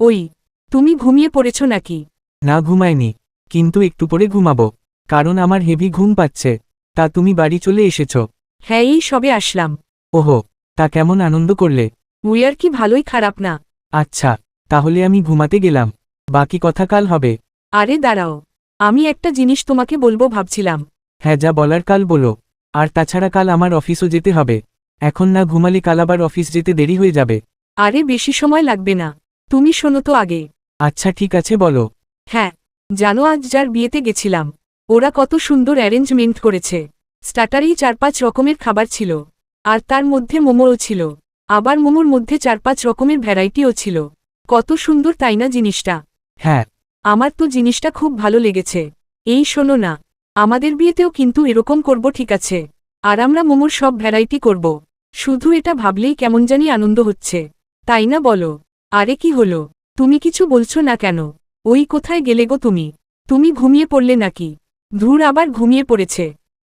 ওই, তুমি ঘুমিয়ে পড়েছ নাকি? না, ঘুমায়নি, কিন্তু একটু পরে ঘুমাবো, কারণ আমার হেভি ঘুম পাচ্ছে। তা তুমি বাড়ি চলে এসেছ? হ্যাঁ, এই সবে আসলাম। ওহো, তা কেমন আনন্দ করলে? আর কি ভালোই খারাপ না। আচ্ছা, তাহলে আমি ঘুমাতে গেলাম, বাকি কথা কাল হবে। আরে দাঁড়াও, আমি একটা জিনিস তোমাকে বলবো ভাবছিলাম। হ্যাঁ, যা বলার কাল বলো। আর তাছাড়া কাল আমার অফিসও যেতে হবে, এখন না ঘুমালে কাল আবার অফিস যেতে দেরি হয়ে যাবে। আরে বেশি সময় লাগবে না, তুমি শোনো তো আগে। আচ্ছা ঠিক আছে, বলো। হ্যাঁ, জানো আজ যার বিয়েতে গেছিলাম, ওরা কত সুন্দর অ্যারেঞ্জমেন্ট করেছে। স্টার্টারেই 4-5 রকমের খাবার ছিল, আর তার মধ্যে মোমোও ছিল। আবার মোমোর মধ্যে 4-5 রকমের ভ্যারাইটিও ছিল। কত সুন্দর তাই না জিনিসটা? হ্যাঁ। আমার তো জিনিসটা খুব ভালো লেগেছে। এই শোনো না, আমাদের বিয়েতেও কিন্তু এরকম করব, ঠিক আছে? আর আমরা মোমোর সব ভ্যারাইটি করব। শুধু এটা ভাবলেই কেমন জানি আনন্দ হচ্ছে, তাই না বলো? আরে কি হলো, তুমি কিছু বলছো না কেন? ওই কোথায় গেলে গো তুমি? তুমি ঘুমিয়ে পড়লে নাকি? ধুর, আবার ঘুমিয়ে পড়েছে।